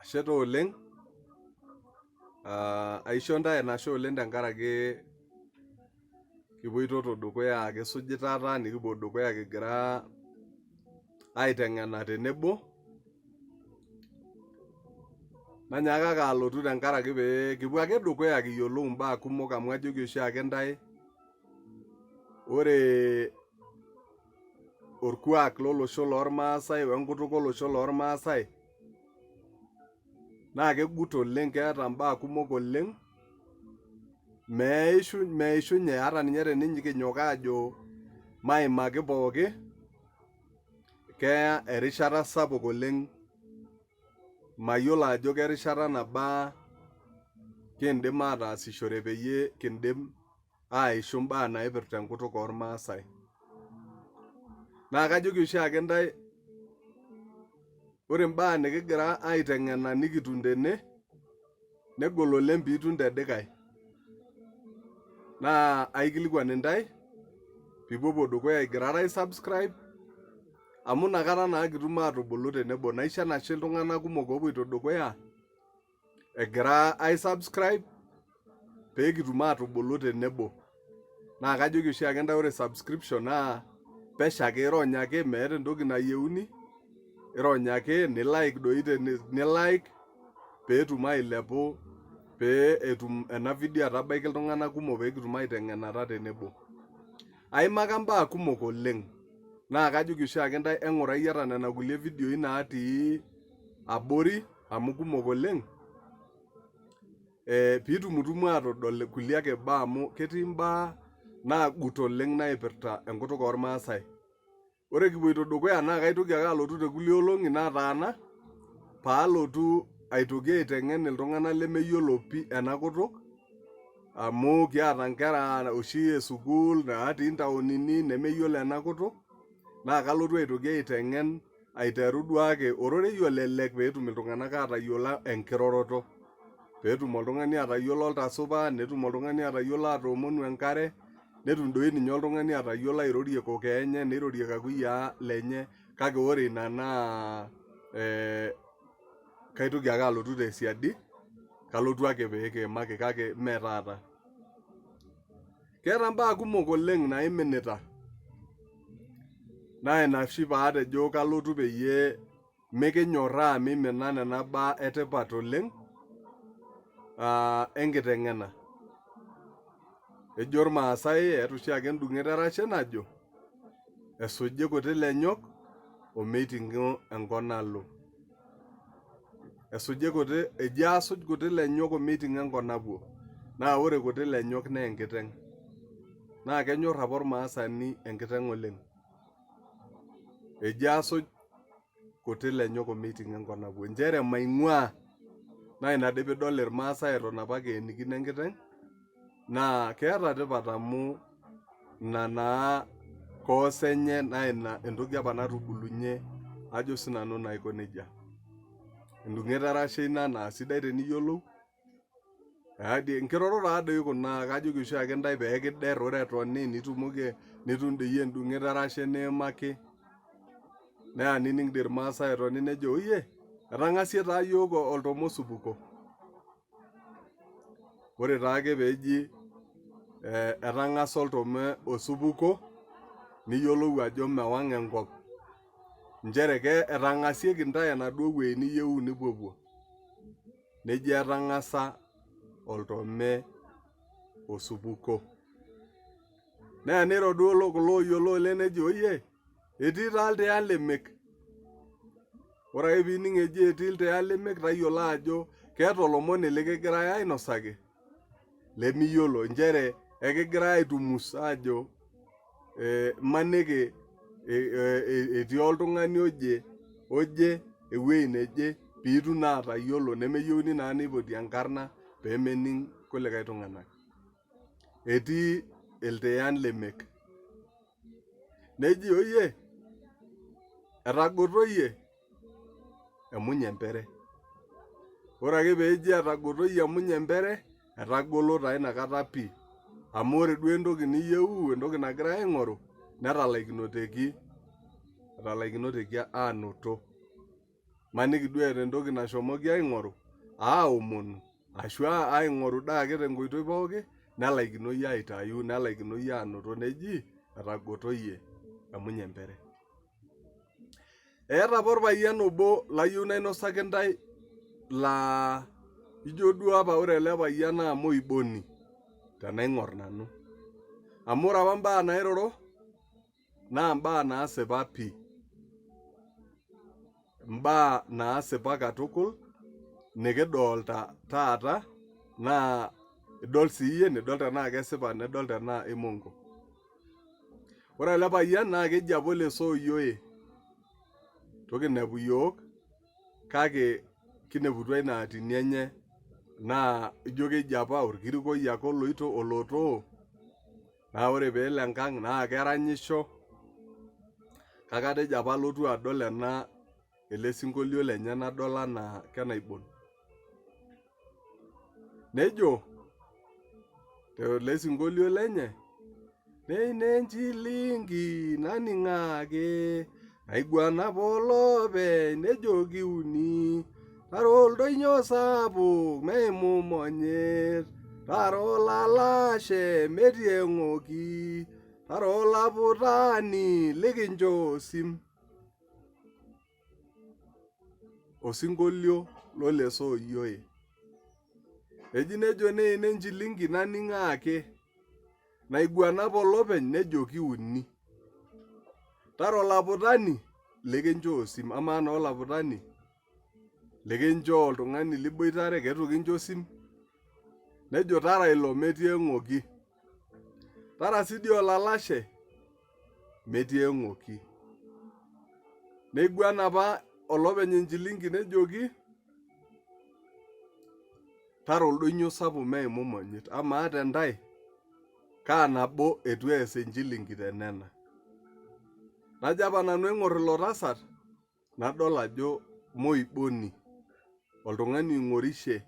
Ashe oleng. Aisho ntae enashe oleng tenkaraki kipuoito dukuya kisuji taata nikipuo dukuya kigira aiteng'ena tenebo. Nanyaakaki alotu tenkaraki pee kipuo ake dukuya kiyiolou imbaa kumok amu ajoki oshiake ntae ore orkuak lolosho lormaasai wenkutuk olosho lormaasai naa kegut oleng, keeta mbaa kumok oleng. Meishunye hata ninye tenikinyok ajo maimaki pooki, keya erishata sapuk oleng. Mayiolo ajo kerishata nabaa kiindim ataasishore peyie kiindim aishu mbaa naipirta enkutuk ormaasai. Naa kajoki oshiake ntae ore mbaa nikigira aiteng'ena nikitum tene negol oleng piitum tedikae. Naa aikilikuan intae piipuopuo dukuya igirara aisubscribe amu nakata naa kitum atubulu tenebo. Naisho enashe iltung'anak kumok oopuoito dukuya egira aisubscribe pee kitum atubulu tenebo. Naa kajoki oshiake ntae ore subscription naa pesho ake, irony ake meeta entoki nayieuni. Irony ake nilike doi nilike peetum ailepu pee etum ena video atabaiki iltung'anak kumok pee kitum aiteng'enata tenebo. Aimaka mbaa kumok oleng. Naa kajoki oshiake ntae eng'urai ata nena kulie vidioi natii abori amu kumok oleng. Piitumutumu atodol kulie ake baa amu ketii mbaa naagut oleng naipirta enkutuk ormaasai. Ore kipuoito dukuya naa kaitoki ake alotu tekulie olong'i nataana paalotu aitoki aiteng'en iltung'anak lemeyiolo pii ena kutuk amu kiata nkera oshi esukuul natii intaonini nemeyiolo ena kutuk. Naa kalotu aitoki aiteng'en aiteru duake ororei olelek peetum iltung'anak atayiolo enkiroroto. Peetum oltung'ani atayiolo oltasupa, netum oltung'ani atayiolo atoomonu enkare, netum doi ninye oltung'ani atayiolo airorie kokoo enye, neirorie kakuyiaa lenye. Kake ore ina naa kaitoki ake alotu tesiadi, kalotu ake pee kiimaki kake mee taata. Keeta mbaa kumok oleng naiminita. Naa ina oshi paatejo kalotu peyie mikinyorraa mimina nena baa etipat oleng enkiteng'ena. Ejo irmaasai eeta oshiake endung'et erashe najo esuji kuti lenyok omeiting'o enkop nalo. Eji asuj kuti lenyok omeiting'o enkop napuo. Naa ore kuti lenyok naa enkiteng'. Naa kenyorr apa ormaasani enkiteng' oleng. Eji asuj kuti lenyok omeiting'o enkop napuo. Nchere maing'uaa. Naa ina dii piidol irmaasai eton apake eenikino enkiteng'. Naa keeta tipat amu ina naa koos enye naa ina entoki apa natubulunye ajo sinanu naa aiko nejia. Endung'et erashe ina naa sidai teniyiolou. Nkirorot taadoi kuna kajoki oshiake ntae pee kiderr ore etoni nitum doi endung'et erashe niimaki. Neanining' dii irmaasai etoni nejo oyie etang'asie taa yiok oltomo osupuko. Ore taake peeji etang'asa oltome osupuko niyiolou ajo mewang' enkop. Nchere etang'asieki ntae enaduo wuei niyieu nipuopuo. Neji etang'asa oltome osupuko. Naa eniro duo kulo ooyiolo oleng neji oyie etii taa iltian lemek. Ore ake piining' eji etii iltian lemek tayiolo ajo keeta olomoni likigirai ainosaki lemiyiolo. Nchere ekigirai aitumus ajo maniki etii oltung'ani oje ewuei neje piitum naa atayiolo nemeyieuni naa nipoti enkarna peemening' kulikae tung'anak. Etii iltian lemek. Neji oyie etagotoyie emuny empere. Ore ake peeji etagotoyie emuny empere etagolo taa inakata pii. Amu ore duo entoki niyieu, entoki nagirai aing'oru netalaikinoteki aanoto. maniki duo eeta entoki nashomoki aing'oru aomonu ashu aing'oru daake tenkoitoi pooki nelaikinoi aitayu nelaikinoi anoto neji etagotoyie emunye empere. Eeta apa orpayian obo layieu nainosaki ntae laa ijo duo apa ore ele payian naa moiboni tenaing'or nanu. Amu ore apa mbaa nairoro naa mbaa naasipa pii. Mbaa naasipa katukul nikidolta taata naa idol siiyie nidol tenaa kesipa nidol tenaa imongo. Ore ele payian naa keji apa ole Sooyioe. Tokinepu yiok kake kineputua ina atini enye naa ijo keji apa orkirikoi ake olotoo naa ore peelo enkang naa keranyisho kake atejo apa alotu adol ele sinkolio lenye nadol anaa kenaibon. Nejo tele sinkolio lenye neina enchilingi naning'ake naiguana apa olopeny nejoki uni tara oldonyo sapuk meimu imonyit tara olalashe metii eng'oki tara olaputani likincho osim. Osinkolio lole Sooyioe. Eji nejo neina enchilingi naning'ake naiguana apa olopeny nejoki uni tara olaputani likincho osim. Amaa naa olaputani likincho oltung'ani liboitare ketu kincho osim. Nejo tara ilo metii eng'oki. Tara sii dii olalashe metii eng'oki. Neiguana apa olopeny enchilingi nejoki tara oldonyo sapuk meimu imonyit. Amaa tentae kaa nabo etu ees enchilingi tenena. Najo apa nanu aing'or ilo tasat nadol ajo moiboni oltung'ani oing'orishe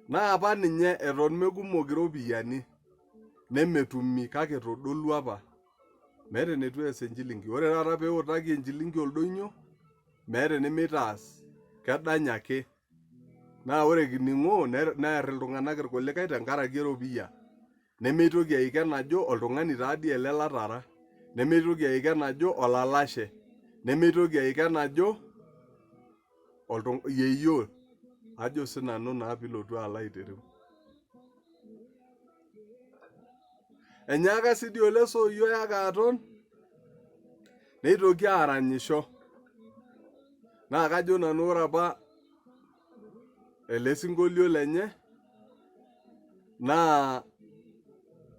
naa apa ninye eton mekumok iropiyiani nemetumi kake etodolua apa meeta enetu ees enchilingi. Ore taata peutaki enchilingi oldonyo meeta enemeitaas kedany ake. Naa ore kining'oo neer iltung'anak irkulikae tenkaraki eropiyia. Nemeitoki aiken ajo oltung'ani taadii ele latara. Nemeitoki aiken ajo olalashe. Nemeitoki aiken ajo yeyio. Ajo sinanu naa pilotu alo aitereu. Enyaaka sii dii ole Sooyioe ake aton neitoki aranyisho. Naa kajo nanu ore apa ele sinkolio lenye naa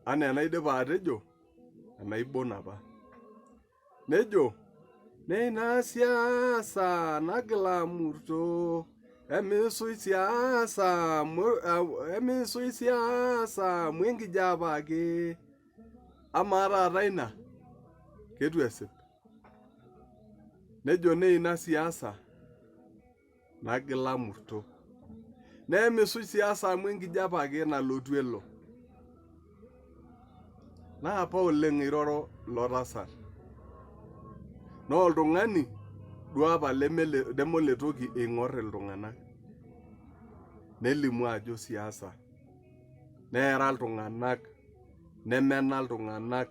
anaa enaidipa atejo enaibon apa. Nejo neina siasa nagila amurto emisui siasa mwenkijape ake. Amaa taata ina ketu esip. Nejo neina siasa nagila amurto nemisui siasa amu enkijape ake nalotu elo. Naa apa oleng iroro ilo tasat. Naa oltung'ani duo apa lemoletoki eing'or iltung'anak. Nelimu ajo siasa. Neera iltung'anak, nemena iltung'anak,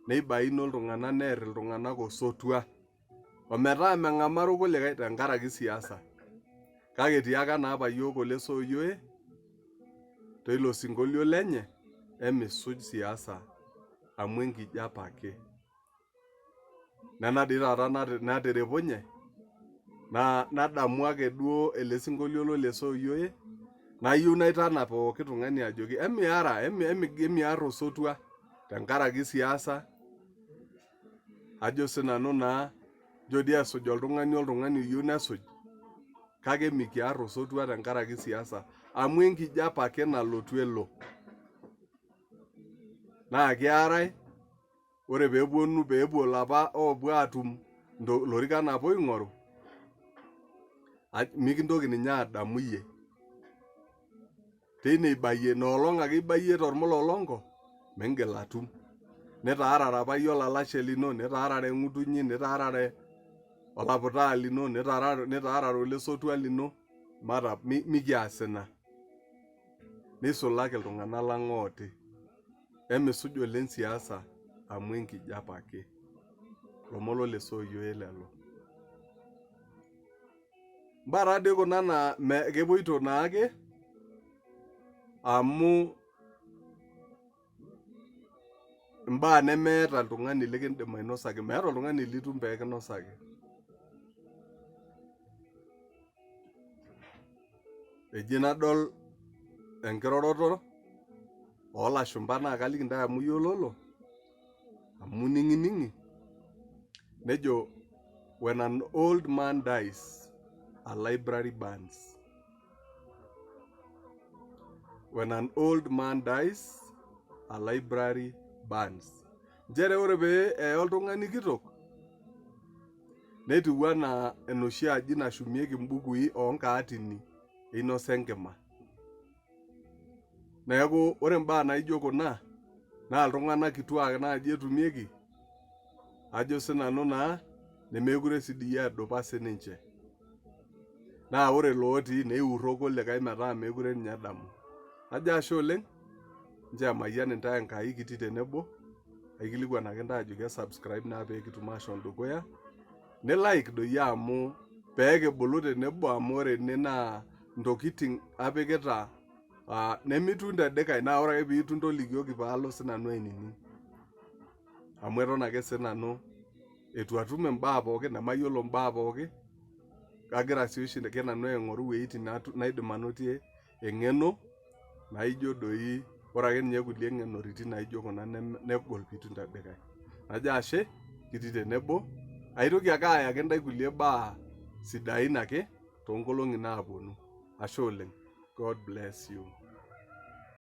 neibaino iltung'anak neer iltung'anak osotua. Ometaa meng'amaa irkulikae tenkaraki siasa. Kake tiaka naa apa yiok ole Sooyioe toilo sinkolio lenye emisuj siasa amu enkijape ake. Nena dii taata naterepunye nadamu ake duo ele sinkolio lole Sooyioe nayieu naitana pooki tung'ani ajoki emiar osotua tenkaraki siasa. Ajo sinanu naa ijo dii esuj oltung'ani oyieu nesuj kake mikiar osotua tenkaraki siasa amu enkijape ake nalotu elo. Naa kiarae ore peepuo lapa oopuo atum lorikan apa oing'oru mikintoki ninye adamu iyie. Teine ibayie noolong ake ibayie tormulolongo mingil atum. Nitaarare apa iyie olalashe lino, nitaarare ng'utunyi, nitaarare olaputaa lino nitaarare olesotwa lino mata mikias ina. Nisulaki iltung'anak lang ooti. Emisuj oleng siasa amu enkijape ake. Lomon lole Sooyioe lelo. Mbaa taadoi kuna naa kepoito naake amu mbaa nemeeta oltung'ani likindim ainosaki. Meeta oltung'ani litum pekinosaki. Eji nadol enkiroroto olashumpa naa kaliki ntae amu iyiololo. Amu ning'ining'i. Nejo when an old man dies, a library burns. When an old man dies, a library burns. Njere ore pee eye oltung'ani kitok, netiu enaa enoshi aji nashumieki mbukui onkaatini einosa enkima. Neeku ore mbaa naijo kuna naa iltung'anak kituak naaji etumieki, ajo sinanu naa nemekure sidii edupa sininche. Naa ore looti neiurro kulikae metaa mekure ninye edamu. Najo ashe oleng, nchoo emayian intae Enkai kitii tenebo, aikilikuan ake ntae ajoki subscribe naa peekitum ashom dukuya. Nilike doi amu peekibulu tenebo amu ore ene naa ntokiting apikita nemitum tedikae naa ore ake piitum tolikioki paalo sinanu ainining. Amu eton ake sinanu eitu atum imbaa pookin nemayiolo mbaa pookin. Kagira sii oshi ake nanu aing'oru wueitin naidim anotie eng'eno naijo doi ore ake ninye kulie ng'enoritin naijo kuna negol piitum tedikae. Najo ashe kitii tenebo, aitoki ake ayaki ntae kulie baa sidain ake toonkolong'i naaponu. Ashe oleng. God bless you.